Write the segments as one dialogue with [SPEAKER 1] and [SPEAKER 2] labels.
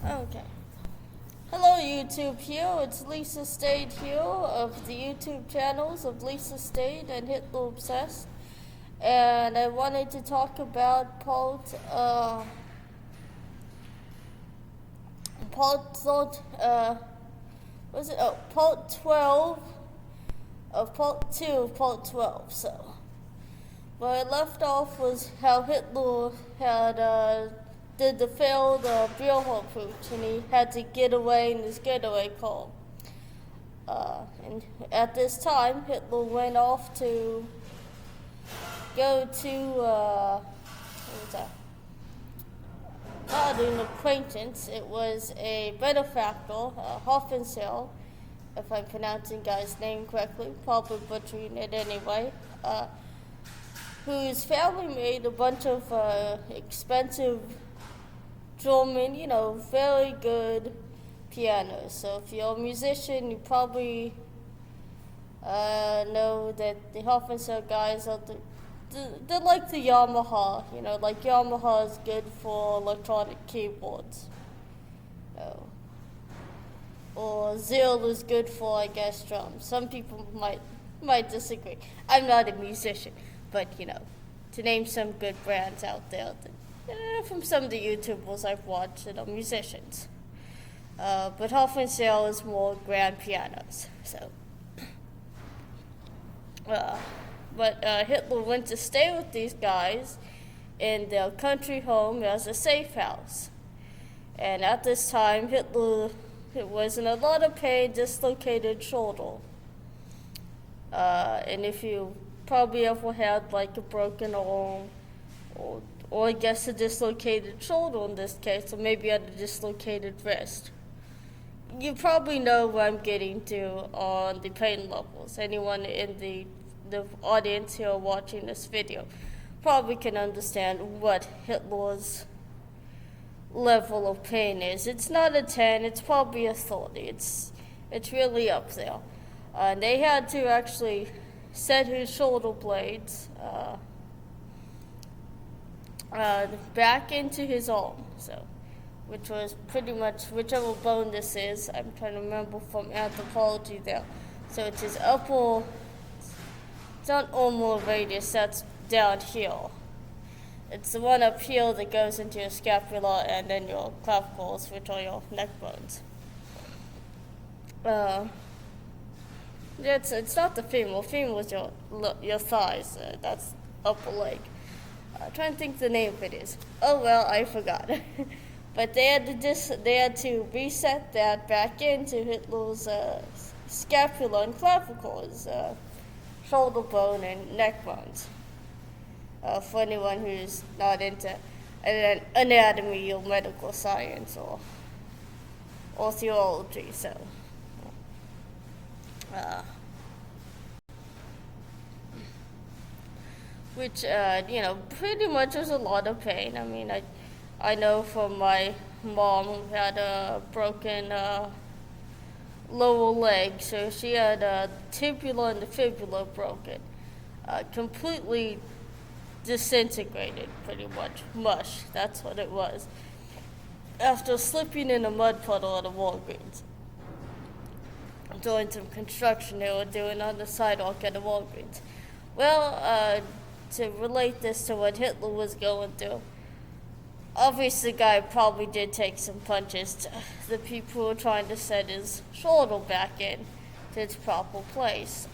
[SPEAKER 1] Okay. Hello YouTube here, it's Lisa Stade here of the YouTube channels of Lisa Stade and Hitler Obsessed. And I wanted to talk about part 12 of part 2 of part 12. So, where I left off was how Hitler did the failed beer hall pooch, and he had to get away in his getaway car. And at this time, Hitler went off to go to, what was that? Not an acquaintance, it was a benefactor, Hoffensail, if I'm pronouncing guy's name correctly, probably butchering it anyway, whose family made a bunch of expensive German, very good pianos. So if you're a musician, you probably know that the Hoffensail guys they're like the Yamaha. Like Yamaha is good for electronic keyboards. Or Zil is good for, I guess, drums. Some people might disagree. I'm not a musician, but to name some good brands out there from some of the YouTubers I've watched that are musicians. But Hoffensail is more grand pianos. So, but Hitler went to stay with these guys in their country home as a safe house. And at this time, Hitler was in a lot of pain, dislocated shoulder. And if you probably ever had like a broken arm, or I guess a dislocated shoulder in this case, or maybe had a dislocated wrist, you probably know where I'm getting to on the pain levels. Anyone in the audience here watching this video probably can understand what Hitler's level of pain is. It's not a 10, it's probably a 30. It's really up there. And they had to actually set his shoulder blades back into his arm, so, which was pretty much whichever bone this is. I'm trying to remember from anthropology there. So it's his upper, it's not ulnar radius, that's down here. It's the one up here that goes into your scapula and then your clavicles, which are your neck bones. It's not the femur. Femur is your thighs. That's upper leg. I'm trying to think the name of it is. Oh well, I forgot. But they had to reset that back into Hitler's scapula and clavicles, shoulder bone and neck bones. For anyone who's not into anatomy or medical science or theology, so. Which, pretty much was a lot of pain. I mean, I know from my mom who had a broken lower leg, so she had a tibula and the fibula broken, completely disintegrated, pretty much, mush, that's what it was, after slipping in a mud puddle at a Walgreens, doing some construction they were doing on the sidewalk at a Walgreens. Well, to relate this to what Hitler was going through, obviously the guy probably did take some punches to the people who were trying to set his shoulder back in to its proper place.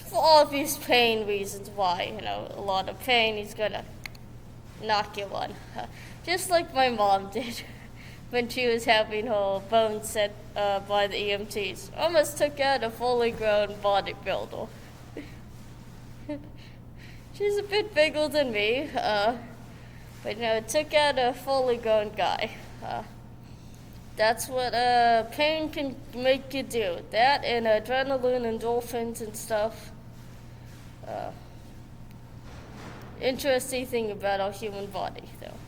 [SPEAKER 1] For obvious pain reasons why, a lot of pain, he's gonna knock you one. Just like my mom did when she was having her bones set by the EMTs. Almost took out a fully grown bodybuilder. She's a bit bigger than me, but it took out a fully grown guy. That's what pain can make you do. That and adrenaline, endorphins and stuff. Interesting thing about our human body, though.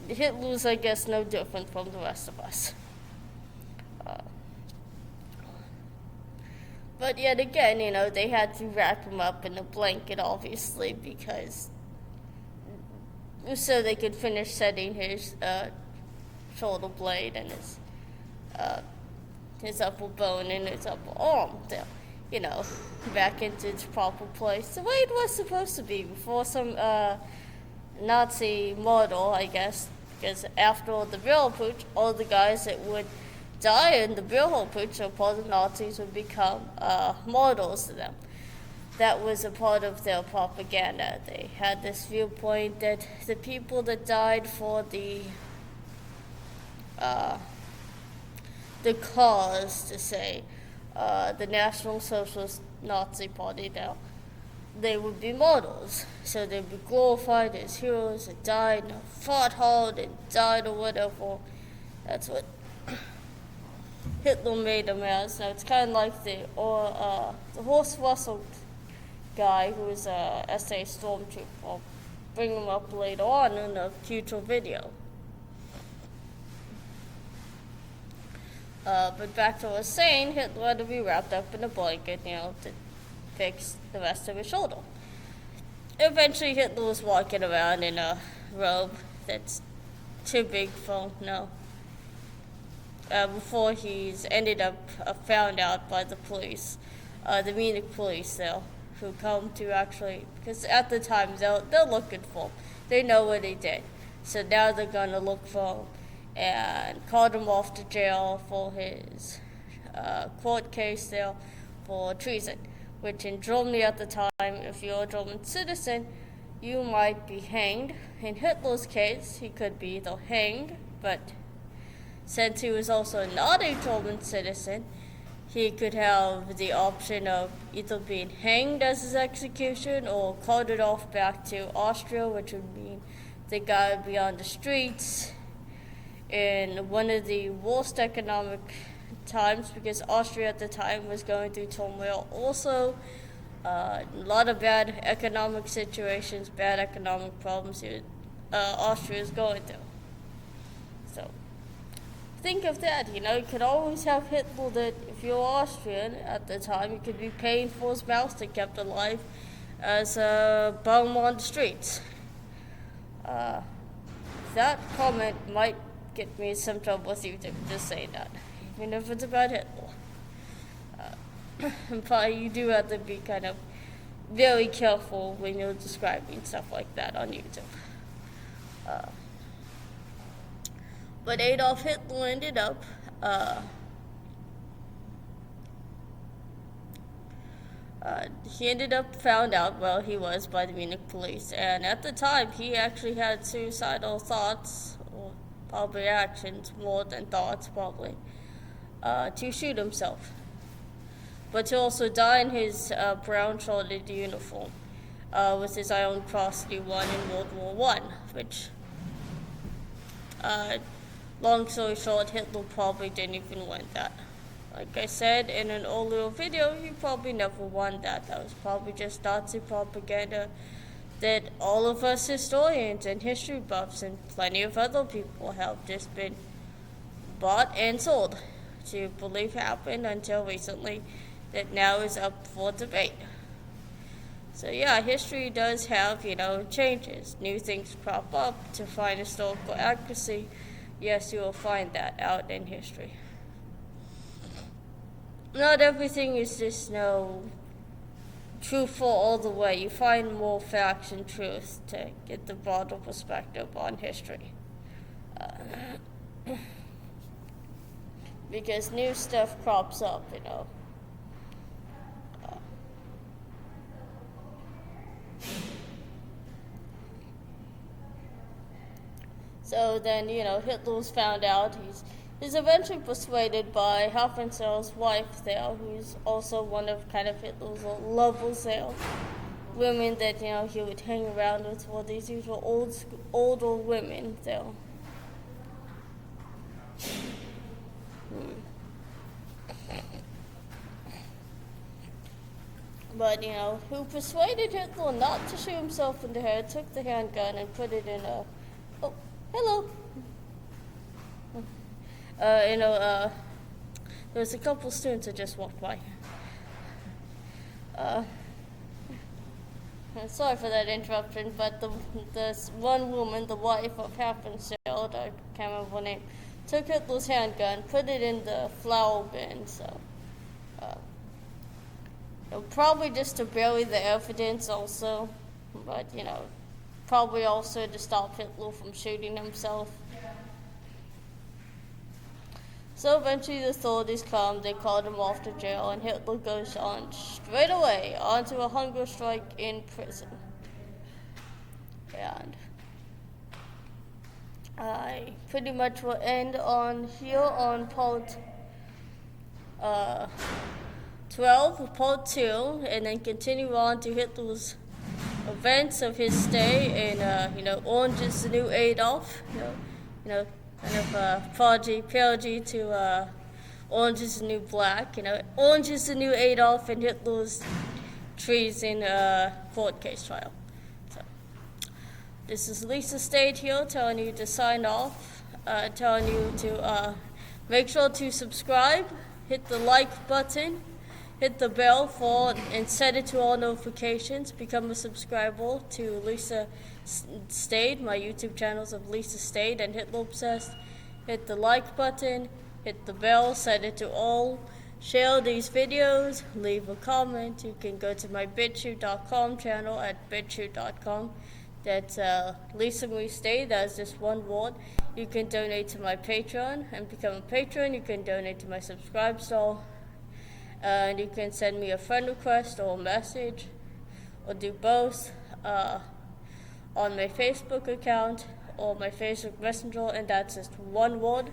[SPEAKER 1] Hitler's, I guess, no different from the rest of us. But yet again, they had to wrap him up in a blanket, obviously, because so they could finish setting his shoulder blade and his upper bone and his upper arm to, back into its proper place, the way it was supposed to be before some Nazi model, I guess, because after all the real pooch, all the guys that would die in the real pooch, so part of the Nazis would become models to them. That was a part of their propaganda. They had this viewpoint that the people that died for the cause, to say, the National Socialist Nazi Party now, they would be models. So they'd be glorified as heroes that died and fought hard and died or whatever. That's what Hitler made them as. Now it's kind of like the Horst Russell guy who was a SA stormtrooper. I'll bring him up later on in a future video. But back to what I was saying, Hitler had to be wrapped up in a blanket, to fix the rest of his shoulder. Eventually, Hitler was walking around in a robe that's too big for before he's ended up found out by the police, the Munich police there, who come to actually, because at the time they're looking for him. They know what he did. So now they're going to look for him and called him off to jail for his court case there for treason, which in Germany at the time, if you're a German citizen, you might be hanged. In Hitler's case, he could be either hanged, but since he was also not a German citizen, he could have the option of either being hanged as his execution or carted off back to Austria, which would mean the guy would be on the streets in one of the worst economic times, because Austria at the time was going through turmoil also. A lot of bad economic situations, bad economic problems Austria is going through. So think of that, you could always have Hitler that if you're Austrian at the time, you could be paying for his mouse that kept alive as a bum on the streets. That comment might get me in some trouble with YouTube, just saying that, even if it's about Hitler. But you do have to be kind of very careful when you're describing stuff like that on YouTube. But Adolf Hitler ended up he ended up found out where he was by the Munich police, and at the time he actually had suicidal thoughts, or probably actions more than thoughts, probably, to shoot himself, but to also die in his brown-shirted uniform with his Iron Cross that he won in World War I, which, long story short, Hitler probably didn't even win that. Like I said in an earlier video, he probably never won that. That was probably just Nazi propaganda that all of us historians and history buffs and plenty of other people have just been bought and sold to believe happened until recently, that now is up for debate. So yeah, history does have, changes. New things crop up to find historical accuracy. Yes, you will find that out in history. Not everything is just truthful all the way. You find more facts and truth to get the broader perspective on history. Because new stuff crops up, So then, Hitler was found out. He's eventually persuaded by Hoffenfeld's wife there, who's also one of kind of Hitler's lovers there. Women that, he would hang around with were these usual older women there. But, who persuaded Hitler not to shoot himself in the head, took the handgun and put it in a... Oh, hello. There's a couple students that just walked by. sorry for that interruption, but this one woman, the wife of Happenstalled, I can't remember her name, took Hitler's handgun, put it in the flower bin, so probably just to bury the evidence also, but probably also to stop Hitler from shooting himself. So eventually the authorities come, they called him off to jail, and Hitler goes on straight away onto a hunger strike in prison. And I pretty much will end on here on part 12, part 2, and then continue on to Hitler's events of his stay in, Orange is the New Adolf, kind of parody to Orange is the New Black. Orange is the New Adolf and Hitler's treason court case trial. So, this is Lisa Stayed here telling you to sign off, telling you to make sure to subscribe, hit the like button, hit the bell and set it to all notifications. Become a subscriber to Lisa Stayed, my YouTube channels of Lisa Stayed and Hitler Obsessed. Hit the like button, hit the bell, set it to all. Share these videos, leave a comment. You can go to my BitChute.com channel at BitChute.com. That's Lisa Marie Stayed, that's just one word. You can donate to my Patreon and become a patron. You can donate to my subscribe store. And you can send me a friend request or a message, or do both, on my Facebook account or my Facebook Messenger, and that's just one word.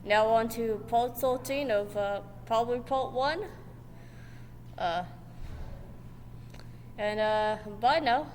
[SPEAKER 1] Now on to part 13 of probably part 1. And bye now.